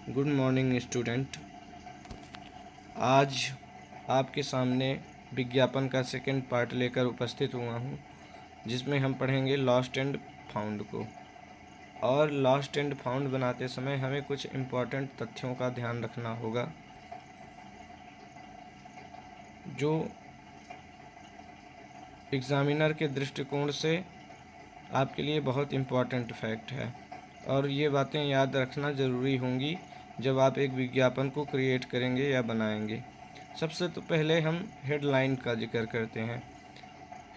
Good morning student. आज आपके सामने विज्ञापन का सेकंड पार्ट लेकर उपस्थित हुआ हूँ, जिसमें हम पढ़ेंगे लॉस्ट एंड फाउंड को। और लॉस्ट एंड फाउंड बनाते समय हमें कुछ इम्पॉर्टेंट तथ्यों का ध्यान रखना होगा, जो एग्ज़ामिनर के दृष्टिकोण से आपके लिए बहुत इम्पॉर्टेंट फैक्ट है। और ये बातें याद रखना ज़रूरी होंगी जब आप एक विज्ञापन को क्रिएट करेंगे या बनाएंगे। सबसे तो पहले हम हेडलाइन का जिक्र करते हैं।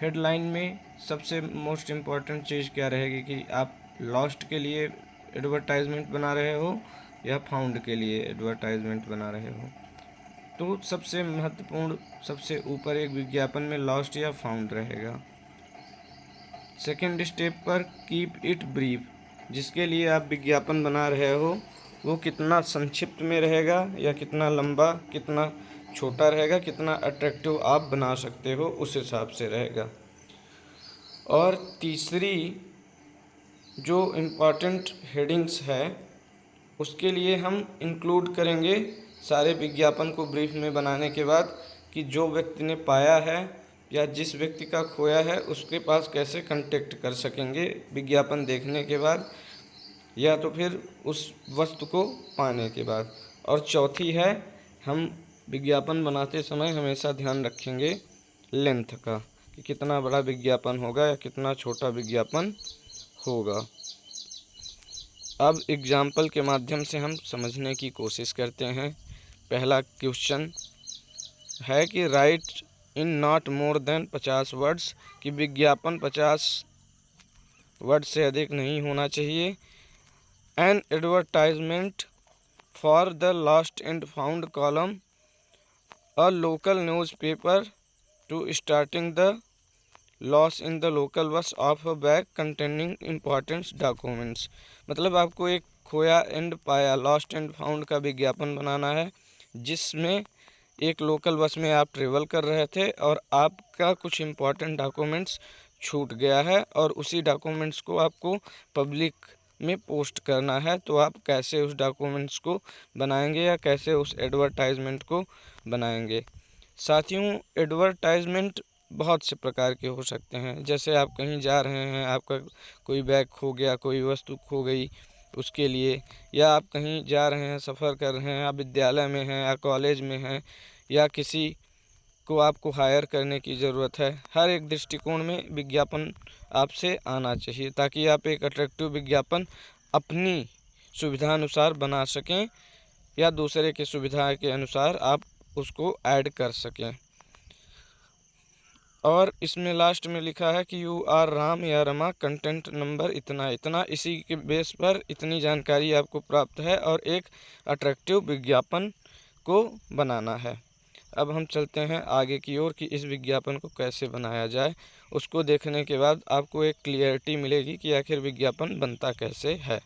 हेडलाइन में सबसे मोस्ट इम्पॉर्टेंट चीज़ क्या रहेगी कि आप लॉस्ट के लिए एडवर्टाइजमेंट बना रहे हो या फाउंड के लिए एडवर्टाइजमेंट बना रहे हो। तो सबसे महत्वपूर्ण, सबसे ऊपर एक विज्ञापन में लॉस्ट या फाउंड रहेगा। सेकेंड स्टेप पर कीप इट ब्रीफ, जिसके लिए आप विज्ञापन बना रहे हो वो कितना संक्षिप्त में रहेगा या कितना लंबा, कितना छोटा रहेगा, कितना अट्रैक्टिव आप बना सकते हो उस हिसाब से रहेगा। और तीसरी जो इम्पॉर्टेंट हेडिंग्स है उसके लिए हम इंक्लूड करेंगे सारे विज्ञापन को ब्रीफ में बनाने के बाद कि जो व्यक्ति ने पाया है या जिस व्यक्ति का खोया है उसके पास कैसे कांटेक्ट कर सकेंगे विज्ञापन देखने के बाद या तो फिर उस वस्तु को पाने के बाद। और चौथी है, हम विज्ञापन बनाते समय हमेशा ध्यान रखेंगे लेंथ का कि कितना बड़ा विज्ञापन होगा या कितना छोटा विज्ञापन होगा। अब एग्जाम्पल के माध्यम से हम समझने की कोशिश करते हैं। पहला क्वेश्चन है कि write in not more than 50 words, कि विज्ञापन 50 वर्ड से अधिक नहीं होना चाहिए। An advertisement for the lost and found column, a local newspaper to starting the loss in the local bus of a bag containing important documents. मतलब आपको एक खोया एंड पाया, लॉस्ट एंड फाउंड का विज्ञापन बनाना है, जिसमें एक लोकल बस में आप ट्रेवल कर रहे थे और आपका कुछ इम्पॉर्टेंट डॉक्यूमेंट्स छूट गया है और उसी डॉक्यूमेंट्स को आपको पब्लिक में पोस्ट करना है। तो आप कैसे उस डॉक्यूमेंट्स को बनाएंगे या कैसे उस एडवर्टाइजमेंट को बनाएंगे। साथियों, एडवर्टाइजमेंट बहुत से प्रकार के हो सकते हैं। जैसे आप कहीं जा रहे हैं, आपका कोई बैग खो गया, कोई वस्तु खो गई, उसके लिए, या आप कहीं जा रहे हैं, सफ़र कर रहे हैं, आप विद्यालय में हैं या कॉलेज में हैं, या किसी को आपको हायर करने की ज़रूरत है। हर एक दृष्टिकोण में विज्ञापन आपसे आना चाहिए ताकि आप एक अट्रैक्टिव विज्ञापन अपनी सुविधानुसार बना सकें या दूसरे की सुविधा के अनुसार आप उसको ऐड कर सकें। और इसमें लास्ट में लिखा है कि यू आर राम या रमा, कंटेंट नंबर इतना इतना, इसी के बेस पर इतनी जानकारी आपको प्राप्त है और एक अट्रैक्टिव विज्ञापन को बनाना है। अब हम चलते हैं आगे की ओर कि इस विज्ञापन को कैसे बनाया जाए। उसको देखने के बाद आपको एक क्लियरिटी मिलेगी कि आखिर विज्ञापन बनता कैसे है।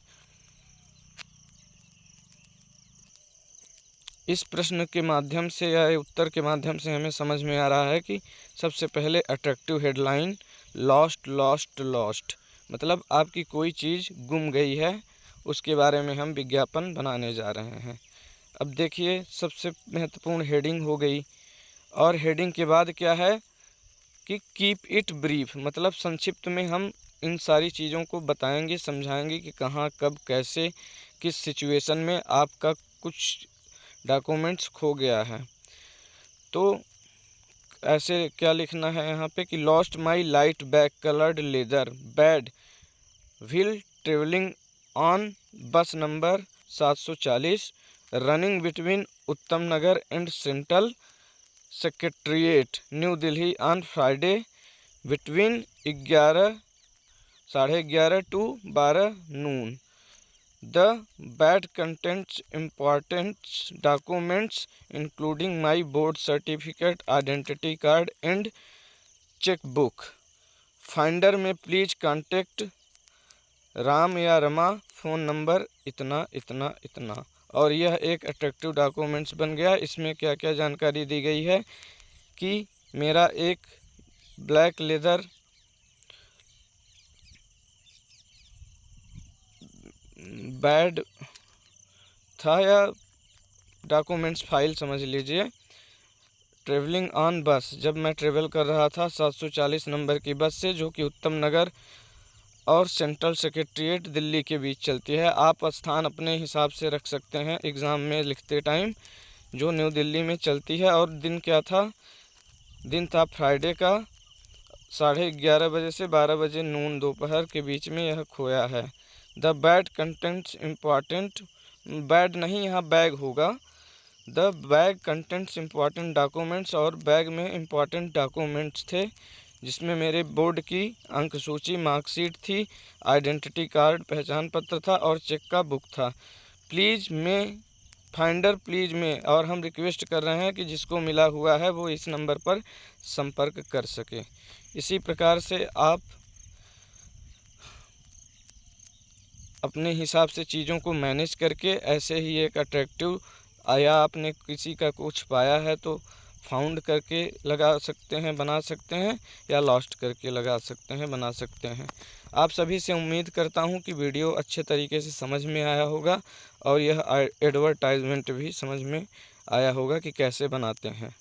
इस प्रश्न के माध्यम से या उत्तर के माध्यम से हमें समझ में आ रहा है कि सबसे पहले attractive headline, lost lost lost, मतलब आपकी कोई चीज़ गुम गई है, उसके बारे में हम विज्ञापन बनाने जा रहे हैं। अब देखिए, सबसे महत्वपूर्ण हेडिंग हो गई और हेडिंग के बाद क्या है कि कीप इट ब्रीफ, मतलब संक्षिप्त में हम इन सारी चीज़ों को बताएंगे, समझाएंगे कि कहाँ, कब, कैसे, किस सिचुएशन में आपका कुछ डॉक्यूमेंट्स खो गया है। तो ऐसे क्या लिखना है यहाँ पे कि lost my light back coloured leather bad wheel travelling on bus number 740 running between Uttam Nagar and Central Secretariat New Delhi on Friday between 11:30 to 12 noon. The bad contains important documents including my board certificate, identity card and checkbook. Finder में please contact Ram या Rama, phone number इतना इतना इतना। और यह एक attractive documents बन गया। इसमें क्या क्या जानकारी दी गई है कि मेरा एक ब्लैक लेदर बैड था, या डॉक्यूमेंट्स फाइल समझ लीजिए। ट्रेवलिंग ऑन बस, जब मैं ट्रेवल कर रहा था 740 नंबर की बस से, जो कि उत्तम नगर और सेंट्रल सेक्रेटेरिएट दिल्ली के बीच चलती है। आप स्थान अपने हिसाब से रख सकते हैं एग्ज़ाम में लिखते टाइम। जो न्यू दिल्ली में चलती है। और दिन क्या था? दिन था फ्राइडे का। 11:30 बजे से 12 बजे नून दोपहर के बीच में यह खोया है। The bad contents important, bad नहीं, यहाँ बैग होगा। The bag contents important documents, और बैग में इम्पॉर्टेंट डॉक्यूमेंट्स थे, जिसमें मेरे बोर्ड की अंक सूची, मार्कशीट थी, आइडेंटिटी कार्ड पहचान पत्र था, और चेक का बुक था। प्लीज़ में फाइंडर प्लीज़ में, और हम रिक्वेस्ट कर रहे हैं कि जिसको मिला हुआ है वो इस नंबर पर संपर्क कर सके। इसी प्रकार से आप अपने हिसाब से चीज़ों को मैनेज करके ऐसे ही एक अट्रैक्टिव, या आपने किसी का कुछ पाया है तो फाउंड करके लगा सकते हैं, बना सकते हैं, या लॉस्ट करके लगा सकते हैं, बना सकते हैं। आप सभी से उम्मीद करता हूं कि वीडियो अच्छे तरीके से समझ में आया होगा, और यह एडवर्टाइजमेंट भी समझ में आया होगा कि कैसे बनाते हैं।